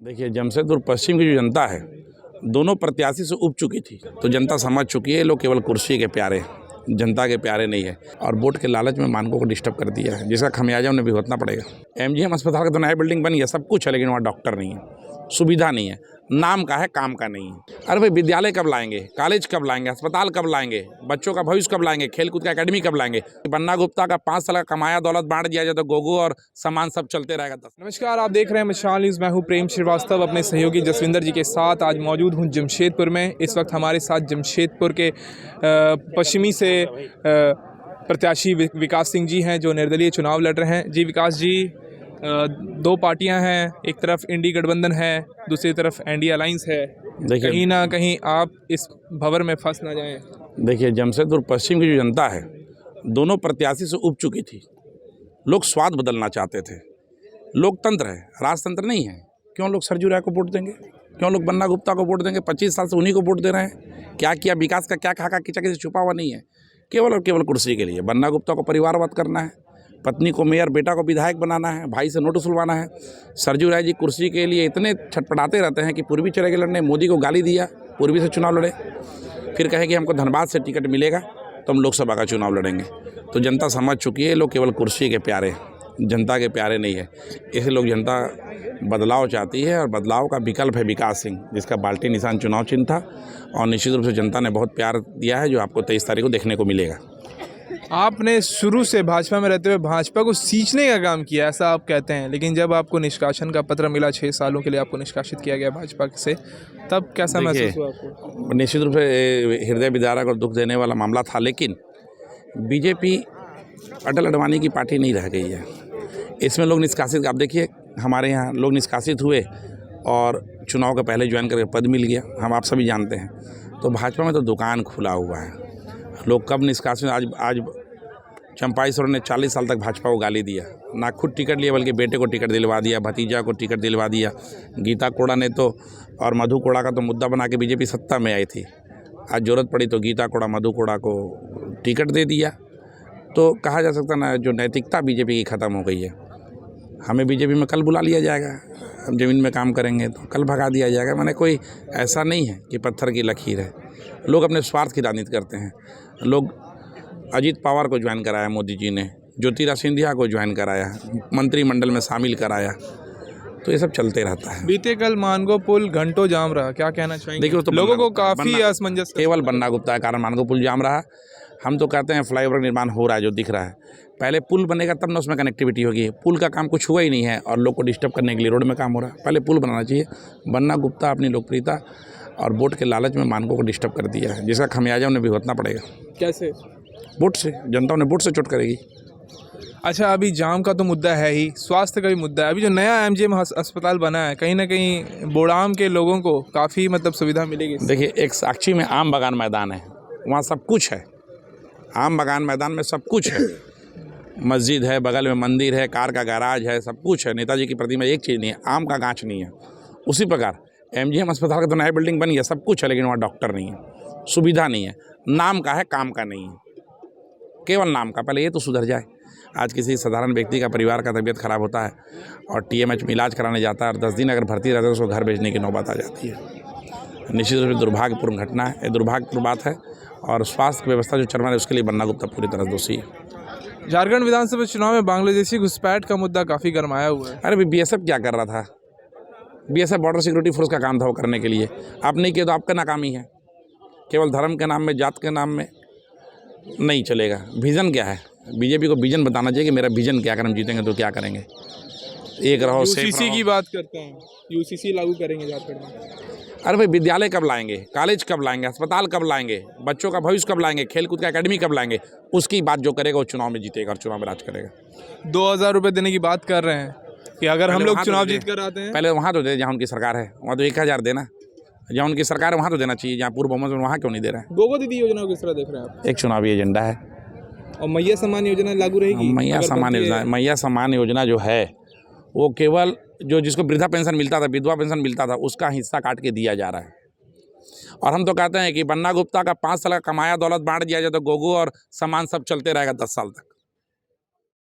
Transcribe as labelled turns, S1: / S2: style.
S1: देखिए, जमशेदपुर पश्चिम की जो जनता है, दोनों प्रत्याशी से उब चुकी थी, तो जनता समझ चुकी है लोग केवल कुर्सी के प्यारे, जनता के प्यारे नहीं है और वोट के लालच में मानकों को डिस्टर्ब कर दिया है, जिसका खमियाजा उन्हें भुगतना पड़ेगा। एमजीएम अस्पताल का तो नया बिल्डिंग बन गया, सब कुछ है, लेकिन वहाँ डॉक्टर नहीं है, सुविधा नहीं है, नाम का है, काम का नहीं है। अरे भाई, विद्यालय कब लाएंगे, कॉलेज कब लाएंगे, अस्पताल कब लाएंगे, बच्चों का भविष्य कब लाएंगे, खेलकूद का एकेडमी कब लाएंगे। बन्ना गुप्ता का 5 साल का कमाया दौलत बांट दिया जाए तो गोगो और सामान सब चलते रहेगा।
S2: नमस्कार, आप देख रहे हैं मशाल न्यूज़। मैं हूं प्रेम श्रीवास्तव, अपने सहयोगी जसविंदर जी के साथ आज मौजूद हूं जमशेदपुर में। इस वक्त हमारे साथ जमशेदपुर के पश्चिमी से प्रत्याशी विकास सिंह जी हैं, जो निर्दलीय चुनाव लड़ रहे हैं। जी विकास जी, दो पार्टियां हैं, एक तरफ इंडी गठबंधन है, दूसरी तरफ एनडीए अलायंस है। कहीं ना कहीं आप इस भंवर में फंस ना जाएं।
S1: देखिए, जमशेदपुर पश्चिम की जो जनता है, दोनों प्रत्याशी से उब चुकी थी। लोग स्वाद बदलना चाहते थे। लोकतंत्र है, राजतंत्र नहीं है। क्यों लोग सरजू राय को वोट देंगे, क्यों लोग बन्ना गुप्ता को वोट देंगे? 25 साल से उन्हीं को वोट दे रहे हैं। क्या किया विकास का, क्या खाका खिंचा किसी छुपा हुआ नहीं है, केवल और केवल कुर्सी के लिए। बन्ना गुप्ता को परिवारवाद करना है, पत्नी को मेयर, बेटा को विधायक बनाना है, भाई से नोट वसूलवाना है। सरजू राय जी कुर्सी के लिए इतने छटपटाते रहते हैं कि पूर्वी चले गए लड़ने, मोदी को गाली दिया, पूर्वी से चुनाव लड़े, फिर कहे कि हमको धनबाद से टिकट मिलेगा तो हम लोकसभा का चुनाव लड़ेंगे। तो जनता समझ चुकी है लोग केवल कुर्सी के प्यारे, जनता के प्यारे नहीं है। इसलिए लोग, जनता बदलाव चाहती है और बदलाव का विकल्प है विकास सिंह, जिसका बाल्टी निशान चुनाव चिन्ह था और निश्चित रूप से जनता ने बहुत प्यार दिया है, जो आपको 23 तारीख को देखने को मिलेगा।
S2: आपने शुरू से भाजपा में रहते हुए भाजपा को सींचने का काम किया, ऐसा आप कहते हैं, लेकिन जब आपको निष्कासन का पत्र मिला, 6 सालों के लिए आपको निष्कासित किया गया भाजपा से, तब कैसा महसूस हुआ आपको?
S1: निश्चित रूप से हृदय विदारक और दुख देने वाला मामला था, लेकिन बीजेपी अटल अडवाणी की पार्टी नहीं रह गई है। इसमें लोग निष्कासित, आप देखिए हमारे यहाँ लोग निष्कासित हुए और चुनाव के पहले ज्वाइन करके पद मिल गया, हम आप सभी जानते हैं। तो भाजपा में तो दुकान खुला हुआ है। लोग कब निष्कासित, आज चंपाई सोरेन ने 40 साल तक भाजपा को गाली दिया, ना खुद टिकट लिया बल्कि बेटे को टिकट दिलवा दिया, भतीजा को टिकट दिलवा दिया। गीता कोड़ा ने तो, और मधु कोड़ा का तो मुद्दा बना के बीजेपी सत्ता में आई थी। आज जरूरत पड़ी तो गीता कोड़ा, मधु कोड़ा को टिकट दे दिया। तो कहा जा सकता ना, जो नैतिकता बीजेपी की ख़त्म हो गई है। हमें बीजेपी में कल बुला लिया जाएगा, हम ज़मीन में काम करेंगे तो कल भगा दिया जाएगा। मैंने कोई ऐसा नहीं है कि पत्थर की लकीर है। लोग अपने स्वार्थ की राजनीति करते हैं। लोग अजीत पवार को ज्वाइन कराया मोदी जी ने, ज्योतिरादित्य सिंधिया को ज्वाइन कराया, मंत्रिमंडल में शामिल कराया, तो ये सब चलते रहता है।
S2: बीते कल मानगो पुल घंटों जाम रहा, क्या कहना चाहेंगे?
S1: देखिए, तो
S2: लोगों को काफ़ी असमंजस,
S1: केवल बन्ना गुप्ता के कारण मानगो पुल जाम रहा। हम तो कहते हैं फ्लाईओवर निर्माण हो रहा है, जो दिख रहा है। पहले पुल बनेगा तब ना उसमें कनेक्टिविटी होगी। पुल का काम कुछ हुआ ही नहीं है और लोग को डिस्टर्ब करने के लिए रोड में काम हो रहा है। पहले पुल बनाना चाहिए। बन्ना गुप्ता अपनी लोकप्रियता और वोट के लालच में मानकों को डिस्टर्ब कर दिया है, जिसका खमियाजा उन्हें भुगतना पड़ेगा।
S2: कैसे?
S1: वोट से, जनता उन्हें वोट से चोट करेगी।
S2: अच्छा, अभी जाम का तो मुद्दा है ही, स्वास्थ्य का भी मुद्दा है। अभी जो नया एमजीएम अस्पताल बना है, कहीं ना कहीं बोड़ाम के लोगों को काफ़ी सुविधा मिलेगी।
S1: देखिए, एक साक्षी में आम बागान मैदान है, वहाँ सब कुछ है। आम बागान मैदान में सब कुछ है, मस्जिद है, बगल में मंदिर है, कार का गैराज है, सब कुछ है। नेताजी की प्रतिमा, एक चीज़ नहीं है, आम का गाछ नहीं है। उसी प्रकार एमजीएम अस्पताल का तो नया बिल्डिंग बन गया, सब कुछ है, लेकिन वहाँ डॉक्टर नहीं है, सुविधा नहीं है, नाम का है, काम का नहीं है, केवल नाम का। पहले ये तो सुधर जाए। आज किसी साधारण व्यक्ति का, परिवार का तबीयत खराब होता है और टीएमएच में इलाज कराने जाता है और 10 दिन अगर भर्ती रहता है तो उसको घर भेजने की नौबत आ जाती है। निश्चित रूप से दुर्भाग्यपूर्ण घटना है, ये दुर्भाग्यपूर्ण बात है। और स्वास्थ्य व्यवस्था जो चल रहा है उसके लिए बन्ना गुप्ता पूरी तरह दोषी है।
S2: झारखंड विधानसभा चुनाव में बांग्लादेशी घुसपैठ का मुद्दा काफ़ी गरमाया हुआ है।
S1: अरे बीएसएफ क्या कर रहा था? बीएसएफ बॉर्डर सिक्योरिटी फोर्स का काम था वो करने के लिए। आप नहीं किया तो आपका नाकामी है। केवल धर्म के नाम में, जात के नाम में नहीं चलेगा। विजन क्या है? बीजेपी को विजन बताना चाहिए कि मेरा विजन क्या, अगर हम जीतेंगे तो क्या करेंगे। एक रहो,
S2: यूसीसी की बात करते हैं, यूसीसी लागू करेंगे झारखंड में।
S1: अरे भाई, विद्यालय कब लाएंगे, कॉलेज कब लाएंगे, अस्पताल कब लाएंगे, बच्चों का भविष्य कब लाएंगे, खेलकूद का एकेडमी कब लाएंगे, उसकी बात जो करेगा वो चुनाव में जीतेगा और चुनाव में राज करेगा।
S2: 2000 रुपये देने की बात कर रहे हैं कि अगर हम लोग चुनाव जीत कर आते हैं।
S1: पहले वहाँ तो दे जहाँ उनकी सरकार है, वहाँ तो 1000 देना। जहाँ उनकी सरकार है वहाँ तो देना चाहिए, जहाँ पूर्व बहुमत में, वहाँ क्यों नहीं दे रहे हैं?
S2: गोगो दीदी योजना को किस तरह देख रहे हैं आप?
S1: एक चुनावी एजेंडा है।
S2: और मैया सम्मान योजना लागू रहेगी?
S1: मैया सम्मान योजना जो है वो केवल जो जिसको वृद्धा पेंशन मिलता था, विधवा पेंशन मिलता था, उसका हिस्सा काट के दिया जा रहा है। और हम तो कहते हैं कि बन्ना गुप्ता का 5 साल का कमाया दौलत बांट दिया जाए तो गोगो और सामान सब चलते रहेगा 10 साल तक।